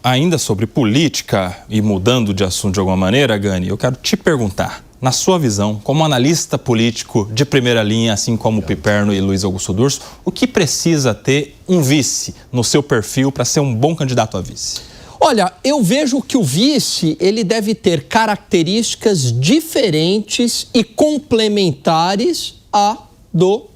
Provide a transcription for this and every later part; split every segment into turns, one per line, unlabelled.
Ainda sobre política e mudando de assunto de alguma maneira, Gani, eu quero te perguntar, na sua visão, como analista político de primeira linha, assim como o Piperno e Luiz Augusto Durso, o que precisa ter um vice no seu perfil para ser um bom candidato a vice?
Olha, eu vejo que o vice, ele deve ter características diferentes e complementares a do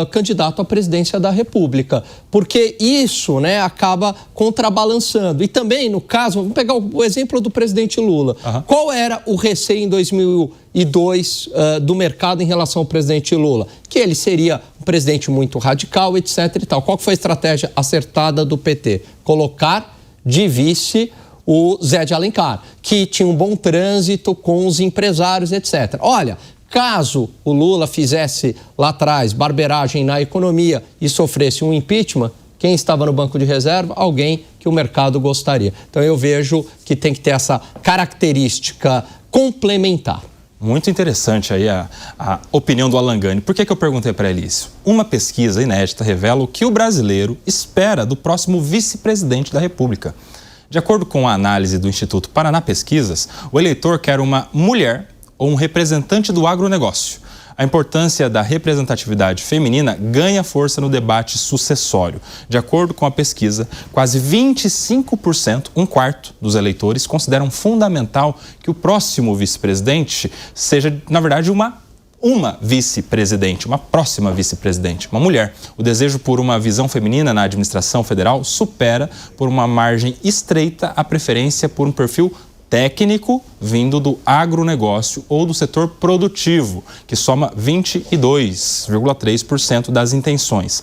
candidato à presidência da República, porque isso, acaba contrabalançando. E também, no caso, vamos pegar o exemplo do presidente Lula. Qual era o receio em 2002 do mercado em relação ao presidente Lula? Que ele seria um presidente muito radical, etc. e tal. Qual foi a estratégia acertada do PT? Colocar de vice o Zé de Alencar, que tinha um bom trânsito com os empresários, etc. Olha, caso o Lula fizesse lá atrás barbeiragem na economia e sofresse um impeachment, quem estava no banco de reserva? Alguém que o mercado gostaria. Então eu vejo que tem que ter essa característica complementar.
Muito interessante aí a opinião do Alan Gani. Por que eu perguntei para ele isso? Uma pesquisa inédita revela o que o brasileiro espera do próximo vice-presidente da República. De acordo com a análise do Instituto Paraná Pesquisas, o eleitor quer uma mulher ou um representante do agronegócio. A importância da representatividade feminina ganha força no debate sucessório. De acordo com a pesquisa, quase 25%, um quarto dos eleitores, consideram fundamental que o próximo vice-presidente seja, na verdade, uma vice-presidente, uma próxima vice-presidente, uma mulher. O desejo por uma visão feminina na administração federal supera, por uma margem estreita, a preferência por um perfil técnico vindo do agronegócio ou do setor produtivo, que soma 22,3% das intenções.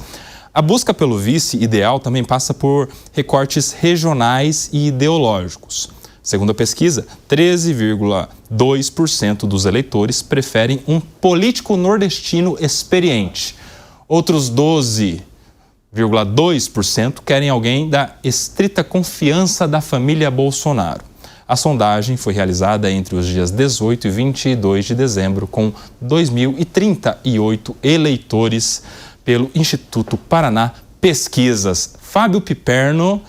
A busca pelo vice ideal também passa por recortes regionais e ideológicos. Segundo a pesquisa, 13,2% dos eleitores preferem um político nordestino experiente. Outros 12,2% querem alguém da estrita confiança da família Bolsonaro. A sondagem foi realizada entre os dias 18 e 22 de dezembro, com 2.038 eleitores pelo Instituto Paraná Pesquisas. Fábio Piperno,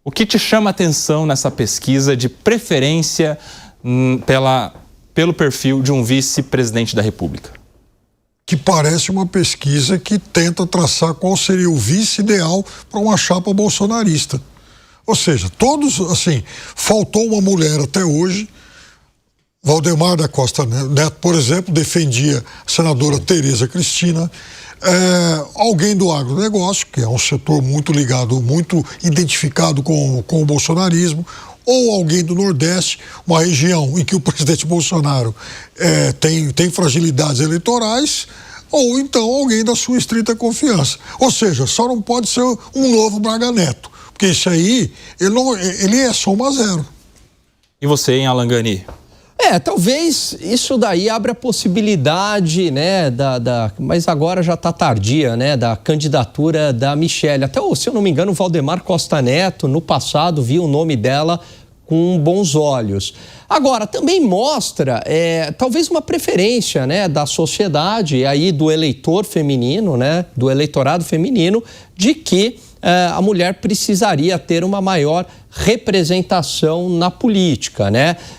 o que te chama a atenção nessa pesquisa de preferência pelo perfil de um vice-presidente da República?
Que parece uma pesquisa que tenta traçar qual seria o vice ideal para uma chapa bolsonarista. Ou seja, todos, assim, faltou uma mulher até hoje. Valdemar da Costa Neto, por exemplo, defendia a senadora Tereza Cristina. Alguém do agronegócio, que é um setor muito ligado, muito identificado com o bolsonarismo, ou alguém do Nordeste, uma região em que o presidente Bolsonaro tem fragilidades eleitorais, ou então alguém da sua estrita confiança. Ou seja, só não pode ser um novo Braga Neto. Porque isso aí, ele é soma zero.
E você, hein, Alan Gani?
Talvez isso daí abra a possibilidade, mas agora já está tardia, da candidatura da Michelle. Até, se eu não me engano, o Valdemar Costa Neto, no passado, viu o nome dela com bons olhos. Agora, também mostra, talvez uma preferência, da sociedade, aí do eleitor feminino, do eleitorado feminino, de que a mulher precisaria ter uma maior representação na política,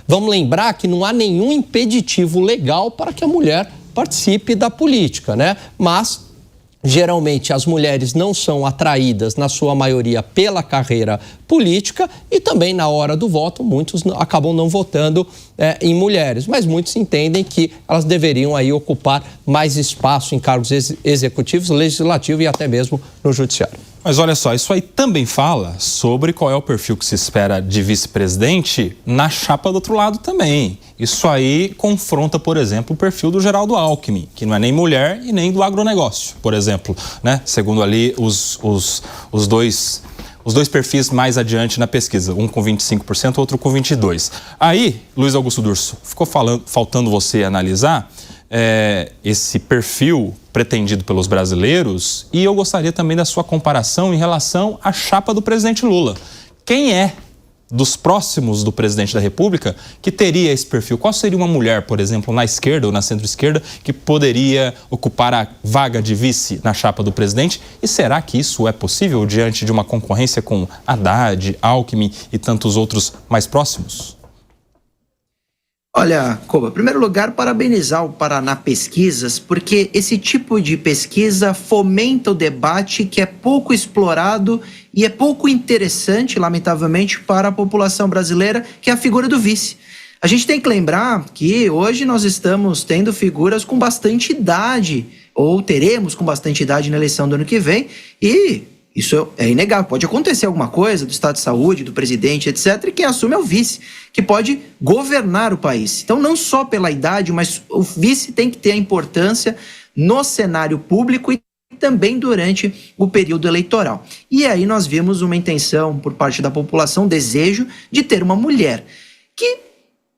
Vamos lembrar que não há nenhum impeditivo legal para que a mulher participe da política, Mas, geralmente, as mulheres não são atraídas, na sua maioria, pela carreira política e também, na hora do voto, muitos acabam não votando em mulheres. Mas muitos entendem que elas deveriam aí ocupar mais espaço em cargos executivos, legislativos e até mesmo no judiciário.
Mas olha só, isso aí também fala sobre qual é o perfil que se espera de vice-presidente na chapa do outro lado também. Isso aí confronta, por exemplo, o perfil do Geraldo Alckmin, que não é nem mulher e nem do agronegócio, por exemplo, Segundo ali os dois perfis mais adiante na pesquisa, um com 25%, outro com 22%. Aí, Luiz Augusto Durso, ficou faltando você analisar esse perfil pretendido pelos brasileiros, e eu gostaria também da sua comparação em relação à chapa do presidente Lula. Quem é dos próximos do presidente da República que teria esse perfil? Qual seria uma mulher, por exemplo, na esquerda ou na centro-esquerda, que poderia ocupar a vaga de vice na chapa do presidente? E será que isso é possível diante de uma concorrência com Haddad, Alckmin e tantos outros mais próximos?
Olha, Koba, em primeiro lugar, parabenizar o Paraná Pesquisas, porque esse tipo de pesquisa fomenta o debate que é pouco explorado e é pouco interessante, lamentavelmente, para a população brasileira, que é a figura do vice. A gente tem que lembrar que hoje nós estamos tendo figuras com bastante idade, ou teremos com bastante idade na eleição do ano que vem, e isso é inegável. Pode acontecer alguma coisa do estado de saúde, do presidente, etc., e quem assume é o vice, que pode governar o país. Então, não só pela idade, mas o vice tem que ter a importância no cenário público e também durante o período eleitoral. E aí nós vimos uma intenção por parte da população, desejo de ter uma mulher, que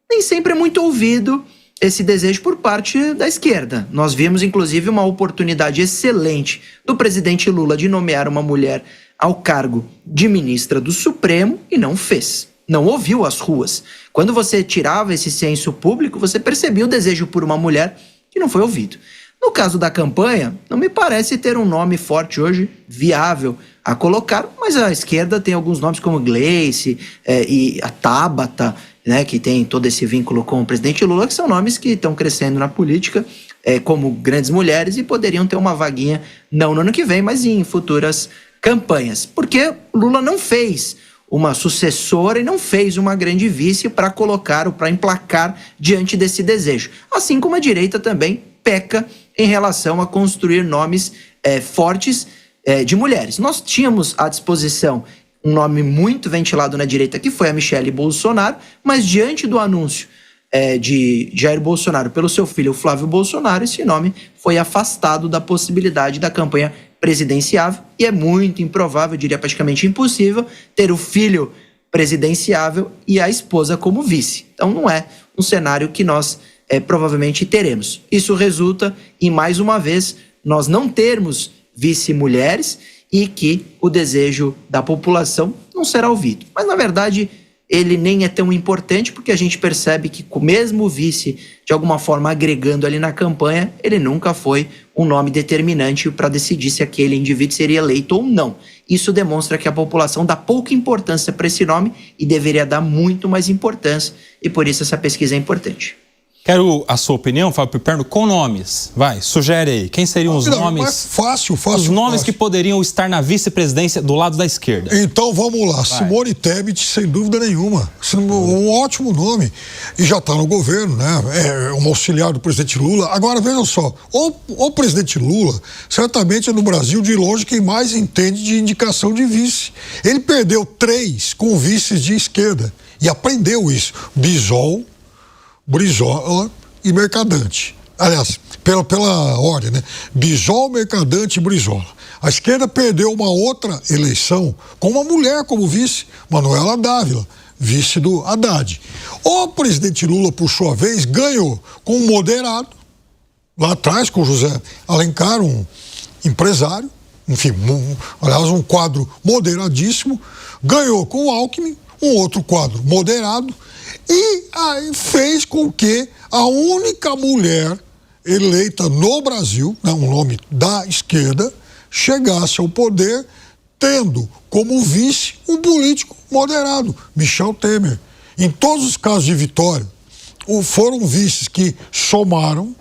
nem sempre é muito ouvido esse desejo por parte da esquerda. Nós vimos, inclusive, uma oportunidade excelente do presidente Lula de nomear uma mulher ao cargo de ministra do Supremo e não fez. Não ouviu as ruas. Quando você tirava esse censo público, você percebia o desejo por uma mulher que não foi ouvido. No caso da campanha, não me parece ter um nome forte hoje, viável a colocar, mas a esquerda tem alguns nomes como Gleice e a Tabata, né, que tem todo esse vínculo com o presidente Lula, que são nomes que estão crescendo na política como grandes mulheres e poderiam ter uma vaguinha, não no ano que vem, mas em futuras campanhas. Porque Lula não fez uma sucessora e não fez uma grande vice para colocar ou para emplacar diante desse desejo. Assim como a direita também peca em relação a construir nomes fortes de mulheres. Nós tínhamos à disposição um nome muito ventilado na direita, que foi a Michele Bolsonaro, mas diante do anúncio de Jair Bolsonaro pelo seu filho Flávio Bolsonaro, esse nome foi afastado da possibilidade da campanha presidenciável e é muito improvável, eu diria praticamente impossível, ter o filho presidenciável e a esposa como vice. Então não é um cenário que nós provavelmente teremos. Isso resulta em, mais uma vez, nós não termos vice-mulheres e que o desejo da população não será ouvido. Mas, na verdade, ele nem é tão importante, porque a gente percebe que, mesmo o vice, de alguma forma, agregando ali na campanha, ele nunca foi um nome determinante para decidir se aquele indivíduo seria eleito ou não. Isso demonstra que a população dá pouca importância para esse nome e deveria dar muito mais importância, e por isso essa pesquisa é importante.
Quero a sua opinião, Fábio Piperno, com nomes. Vai, sugere aí. Quem seriam os nomes?
Fácil.
Os nomes que poderiam estar na vice-presidência do lado da esquerda.
Então vamos lá. Vai. Simone Tebet, sem dúvida nenhuma. Um ótimo nome. E já está no governo, né? É um auxiliar do presidente Lula. Agora, vejam só. O presidente Lula, certamente é no Brasil, de longe, quem mais entende de indicação de vice. Ele perdeu 3 com vices de esquerda. E aprendeu isso. Bisol, Brizola e Mercadante. Aliás, pela ordem, né? Bisol, Mercadante e Brizola. A esquerda perdeu uma outra eleição com uma mulher como vice, Manuela Dávila, vice do Haddad. O presidente Lula, por sua vez, ganhou com um moderado, lá atrás com José Alencar, um empresário, enfim, aliás, um quadro moderadíssimo, ganhou com o Alckmin, um outro quadro moderado, e aí fez com que a única mulher eleita no Brasil, né, um nome da esquerda, chegasse ao poder tendo como vice um político moderado, Michel Temer. Em todos os casos de vitória, foram vices que somaram,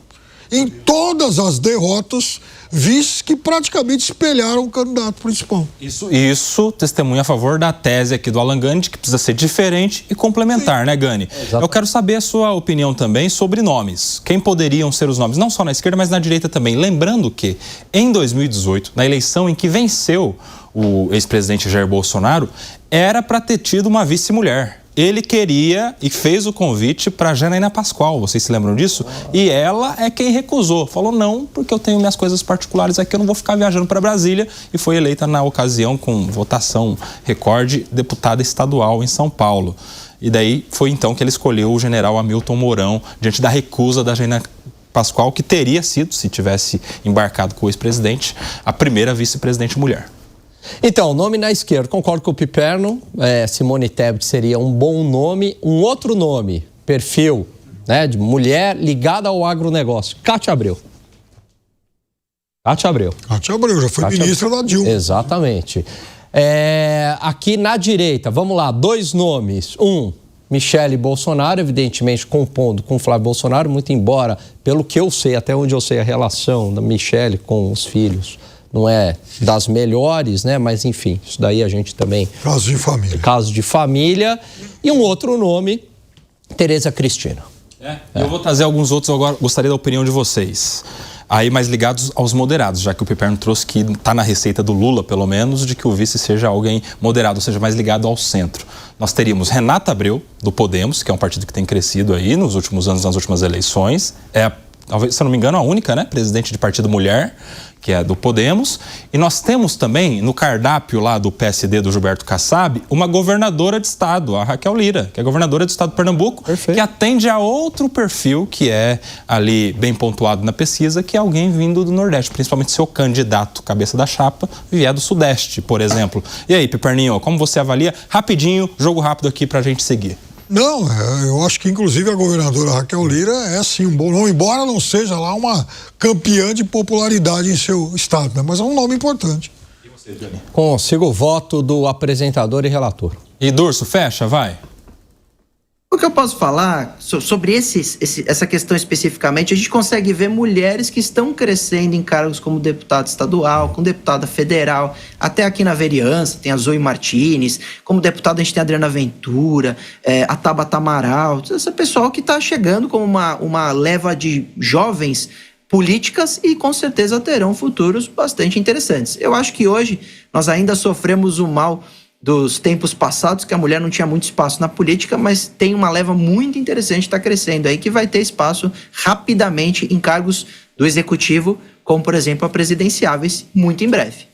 em todas as derrotas, vices que praticamente espelharam o candidato principal.
Isso testemunha a favor da tese aqui do Alan Gani, que precisa ser diferente e complementar, sim, né, Gani? Eu quero saber a sua opinião também sobre nomes. Quem poderiam ser os nomes, não só na esquerda, mas na direita também. Lembrando que, em 2018, na eleição em que venceu o ex-presidente Jair Bolsonaro, era para ter tido uma vice-mulher. Ele queria e fez o convite para Janaína Pascoal, vocês se lembram disso? E ela é quem recusou, falou não, porque eu tenho minhas coisas particulares aqui, eu não vou ficar viajando para Brasília, e foi eleita na ocasião com votação recorde deputada estadual em São Paulo. E daí foi então que ele escolheu o general Hamilton Mourão, diante da recusa da Janaína Pascoal, que teria sido, se tivesse embarcado com o ex-presidente, a primeira vice-presidente mulher.
Então, nome na esquerda, concordo com o Piperno, Simone Tebet seria um bom nome. Um outro nome, perfil, né, de mulher ligada ao agronegócio, Cátia Abreu. Cátia Abreu.
Cátia Abreu, já foi ministra da Dilma.
Exatamente. Aqui na direita, vamos lá, 2 nomes. Michele Bolsonaro, evidentemente compondo com Flávio Bolsonaro, muito embora, pelo que eu sei, até onde eu sei, a relação da Michele com os filhos não é das melhores, né? Mas enfim, isso daí a gente também...
Caso de família.
Caso de família. E um outro nome, Tereza Cristina.
Eu vou trazer alguns outros, agora gostaria da opinião de vocês. Aí mais ligados aos moderados, já que o Piperno trouxe que está na receita do Lula, pelo menos, de que o vice seja alguém moderado, ou seja, mais ligado ao centro. Nós teríamos Renata Abreu, do Podemos, que é um partido que tem crescido aí nos últimos anos, nas últimas eleições. Talvez, se eu não me engano, a única, né, presidente de partido mulher, que é do Podemos. E nós temos também, no cardápio lá do PSD do Gilberto Kassab, uma governadora de estado, a Raquel Lira, que é governadora do estado de Pernambuco, que atende a outro perfil que é ali bem pontuado na pesquisa, que é alguém vindo do Nordeste, principalmente se o candidato cabeça da chapa vier do Sudeste, por exemplo. E aí, Piperninho, como você avalia? Rapidinho, jogo rápido aqui pra gente seguir.
Não, eu acho que inclusive a governadora Raquel Lira é sim um bom nome, embora não seja lá uma campeã de popularidade em seu estado, né? Mas é um nome importante.
E você, Johnny?
Consigo o voto do apresentador e relator.
E Durso, fecha, vai.
O que eu posso falar sobre essa questão especificamente, a gente consegue ver mulheres que estão crescendo em cargos como deputada estadual, como deputada federal, até aqui na vereança tem a Zoe Martins, como deputada a gente tem a Adriana Ventura, a Tabata Amaral, esse pessoal que está chegando como uma leva de jovens políticas e com certeza terão futuros bastante interessantes. Eu acho que hoje nós ainda sofremos o mal dos tempos passados, que a mulher não tinha muito espaço na política, mas tem uma leva muito interessante que está crescendo aí, que vai ter espaço rapidamente em cargos do executivo, como, por exemplo, a presidenciáveis, muito em breve.